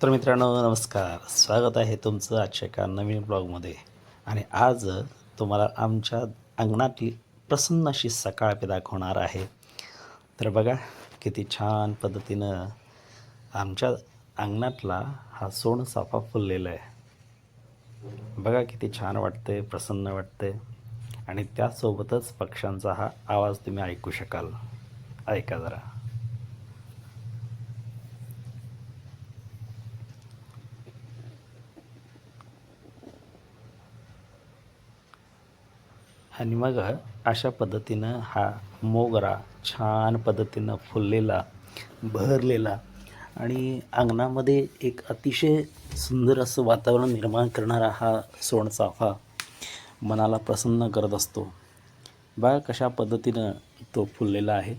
तर मित्रांनो नमस्कार, स्वागत आहे तुमचं आजच्या एका नवीन ब्लॉगमध्ये. आणि आज तुम्हाला आमच्या अंगणातली प्रसन्न अशी सकाळ मी दाखवणार आहे. तर बघा किती छान पद्धतीनं आमच्या अंगणातला हा सोनचाफा फुललेला आहे. बघा किती छान वाटते, प्रसन्न वाटते. आणि त्यासोबतच पक्ष्यांचा हा आवाज तुम्ही ऐकू शकाल. ऐका जरा. आणि मग अशा पद्धतीनं हा मोगरा छान पद्धतीनं फुललेला, बहरलेला आणि अंगणामध्ये एक अतिशय सुंदर असं वातावरण निर्माण करणारा हा सोनचाफा मनाला प्रसन्न करत असतो. बघा कशा पद्धतीनं तो फुललेला आहे.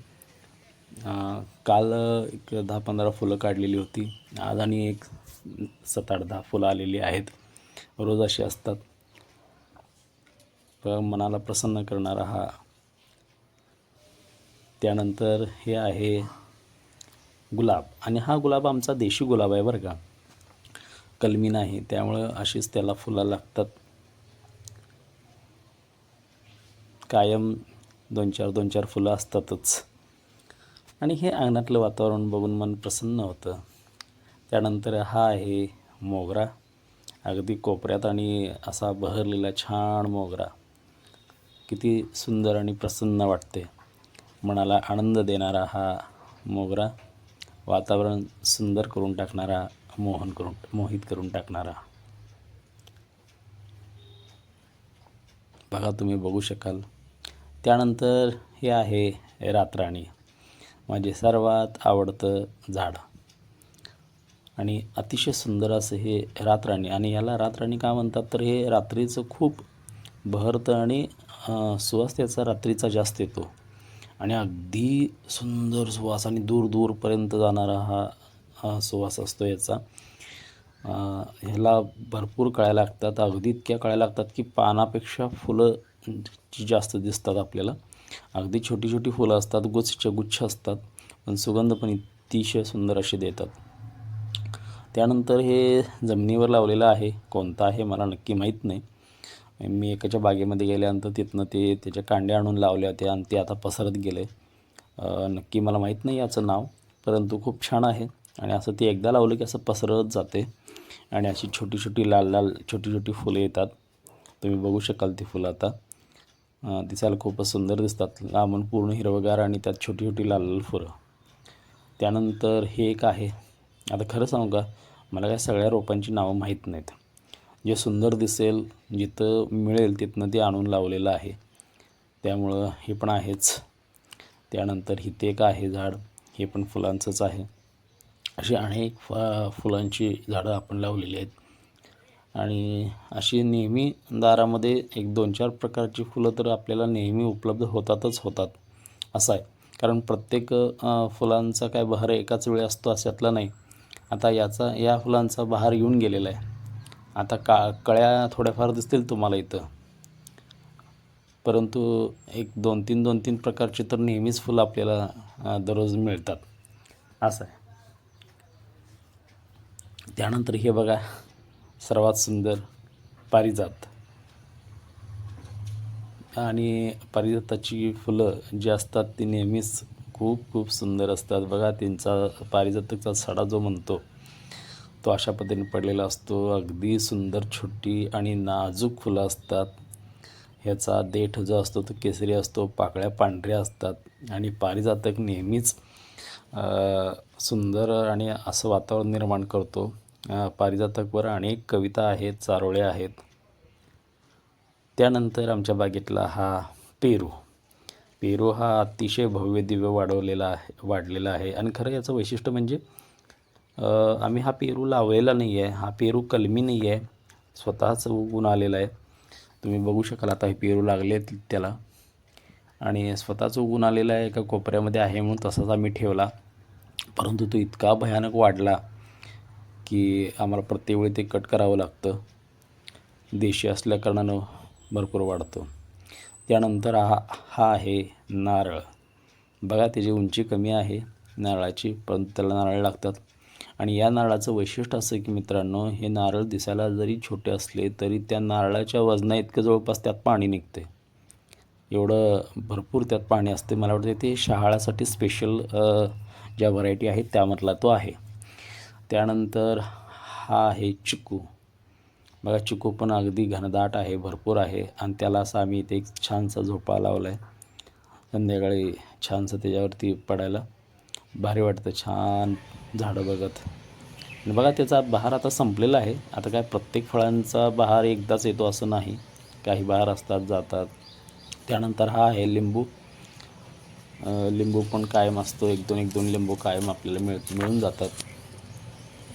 काल एक 10-15 फुलं काढलेली होती. आज आणि एक 7-8-10 फुलं आलेली आहेत. रोज अशी असतात. मनाला प्रसन्न करणारा हा. त्यानंतर हे आहे गुलाब. आणि हा गुलाब आमचा देशी गुलाब आहे बरं का, कलमी नाही. त्यामुळं अशीच त्याला फुलं लागतात. कायम 2-4 फुलं असतातच. आणि हे अंगणातलं वातावरण बघून मन प्रसन्न होतं. त्यानंतर हा आहे मोगरा. अगदी कोपऱ्यात आणि असा बहरलेला छान मोगरा. किती सुंदर आणि प्रसन्न वाटते. मनाला आनंद देणारा हा मोगरा, वातावरण सुंदर करून टाकणारा, मोहित करून टाकणारा. बघा तुम्ही बघू शकाल. त्यानंतर हे आहे रातराणी, माझे सर्वात आवडतं झाड. आणि अतिशय सुंदर असं हे रातराणी. आणि याला रातराणी का म्हणतात तर हे रात्रीचं खूप बहरतं आणि सुवास त्याचा रात्रीचा जास्त येतो. आणि अगदी सुंदर सुवास आणि दूर दूरपर्यंत जाणारा हा सुवास असतो याचा. ह्याला भरपूर कळ्या लागतात. अगदी इतक्या कळ्या लागतात की पानापेक्षा फुलं जास्त दिसतात आपल्याला. अगदी छोटी छोटी फुलं असतात, गुच्छ असतात, पण सुगंध पण अतिशय सुंदर असे देतात. त्यानंतर हे जमिनीवर लावलेलं आहे. कोणतं आहे मला नक्की माहीत नाही. मी एकाच्या बागेमध्ये गेल्यानंतर तिथनं त्याच्या कांड्या आणून लावल्या होत्या आणि ते आता पसरत गेले. नक्की मला माहीत नाही याचं नाव, परंतु खूप छान आहे. आणि असं ते एकदा लावलं की असं पसरत जाते आणि अशी छोटी छोटी लाल छोटी छोटी फुलं येतात. तुम्ही बघू शकाल ती फुलं आता. दिसायला खूपच सुंदर दिसतात. लांबून पूर्ण हिरवगार आणि त्यात छोटी छोटी लाल फुलं. त्यानंतर हे एक आहे. आता खरं सांगू का, मला काय सगळ्या रोपांची नावं माहीत नाहीत. जे सुंदर दिसेल, जिथं मिळेल तिथनं ते आणून लावलेलं आहे. त्यामुळं हे पण आहेच. त्यानंतर इथे एक आहे झाड, हे पण फुलांचंच आहे. अशी अनेक फुलांची झाडं आपण लावलेली आहेत. आणि अशी नेहमी दारामध्ये एक 2-4 प्रकारची फुलं तर आपल्याला नेहमी उपलब्ध होतात असं आहे. कारण प्रत्येक फुलांचा काय बहर एकाच वेळी असतो अशातला नाही. आता या फुलांचा बहार येऊन गेलेला आहे. आता कळ्या थोड्याफार दिसतील तुम्हाला इथं, परंतु एक 2-3 प्रकारची तर नेहमीच फुलं आपल्याला दररोज मिळतात असं आहे. त्यानंतर हे बघा, सर्वात सुंदर पारिजात. आणि पारिजाताची फुलं जी असतात ती नेहमीच खूप सुंदर असतात. बघा त्यांचा पारिजातचा सडा जो म्हणतो तो अशा पद्धतीने पडलेला असतो. अगदी सुंदर छोटी आणि नाजूक फुलं असतात. ह्याचा देठ जो असतो तो केसरी असतो, पाकळ्या पांढऱ्या असतात. आणि पारिजातक नेहमीच सुंदर आणि असं वातावरण निर्माण करतो. पारिजातकवर अनेक कविता आहेत, चारोळ्या आहेत. त्यानंतर आमच्या बागेतला हा पेरू हा अतिशय भव्य दिव्य वाढलेला आहे. आणि खरं याचं वैशिष्ट्य म्हणजे आम्ही हा पेरू लावलेला नाही आहे. हा पेरू कलमी नाही आहे, स्वतःच उगून आलेला आहे. तुम्ही बघू शकाल आता हे पेरू लागले त्याला. आणि स्वतःच उगून आलेला आहे. एका कोपऱ्यामध्ये आहे म्हणून तसाच आम्ही ठेवला. परंतु तो इतका भयानक वाढला की आम्हाला प्रत्येक वेळी ते कट करावं लागतं. देशी असल्याकारणानं भरपूर वाढतो. त्यानंतर हा आहे नारळ. बघा त्याची उंची कमी आहे नारळाची, परंतु त्याला नारळ लागतात. आणि या नारळाचं वैशिष्ट्य असं की मित्रांनो, हे नारळ दिसायला जरी छोटे असले तरी त्या नारळाच्या वजना इतकं जवळपास त्यात पाणी निघते, एवढं भरपूर त्यात पाणी असते. मला वाटतं ते शहाळासाठी स्पेशल ज्या व्हरायटी आहेत त्यामधला तो आहे. त्यानंतर हा आहे चिकू. बघा, चिकू पण अगदी घनदाट आहे, भरपूर आहे आणि त्याला असं आम्ही इथे एक छानसा झोपा लावला आहे. संध्याकाळी छानसं त्याच्यावरती पडायला भारी वाटतं, छान झाडं बघत. आणि बघा, त्याचा बहार आता संपलेला आहे. आता काय प्रत्येक फळांचा बहार एकदाच येतो असं नाही, काही बहार असतात जातात. त्यानंतर हा आहे लिंबू. लिंबू पण कायम असतो, एक दोन लिंबू कायम आपल्याला मिळून जातात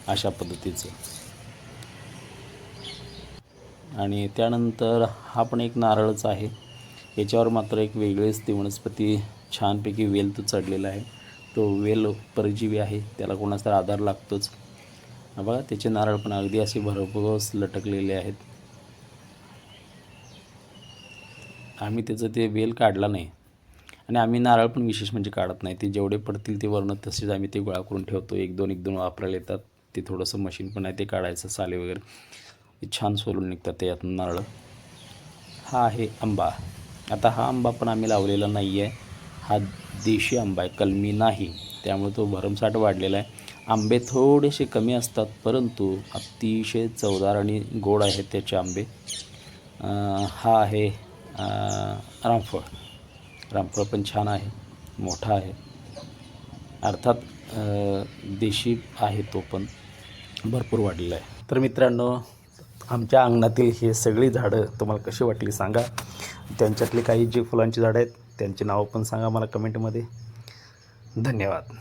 अशा पद्धतीचं. आणि त्यानंतर हा पण एक नारळच आहे. याच्यावर मात्र एक वेगळीच ती वनस्पती छानपैकी वेल तो चढलेला आहे. तो वेल परजीवी आहे, त्याला कोणाचा आधार लागतोच. बघा, त्याचे नारळ पण अगदी असे भरपूर लटकलेले आहेत. आम्ही त्याचं ते वेल काढला नाही आणि आम्ही नारळ पण विशेष म्हणजे काढत नाही. ते जेवढे पडतील ते वर्ण तसेच आम्ही ते गोळा करून ठेवतो. एक दोन वापरायला येतात. ते थोडंसं मशीन पण आहे, ते काढायचं साले वगैरे, ते छान सोलून निघतात त्यातून नारळ. हा आहे आंबा. आता हा आंबा पण आम्ही लावलेला नाही आहे. हा देशी आंबा आहे, कलमी नाही, त्यामुळे तो भरमसाठ वाढलेला आहे. आंबे थोडेसे कमी असतात परंतु अतिशय चवदार आणि गोड आहेत त्याचे आंबे. हा आहे रामफळ. रामफळ पण छान आहे, मोठा आहे, अर्थात देशी आहे, तो पण भरपूर वाढलेला आहे. तर मित्रांनो, आमच्या अंगणातील हे सगळी झाडं तुम्हाला कशी वाटली सांगा. त्यांच्यातली काही जी फुलांची झाडं आहेत त्यांची नावं पण सांगा मला कमेंटमध्ये. धन्यवाद.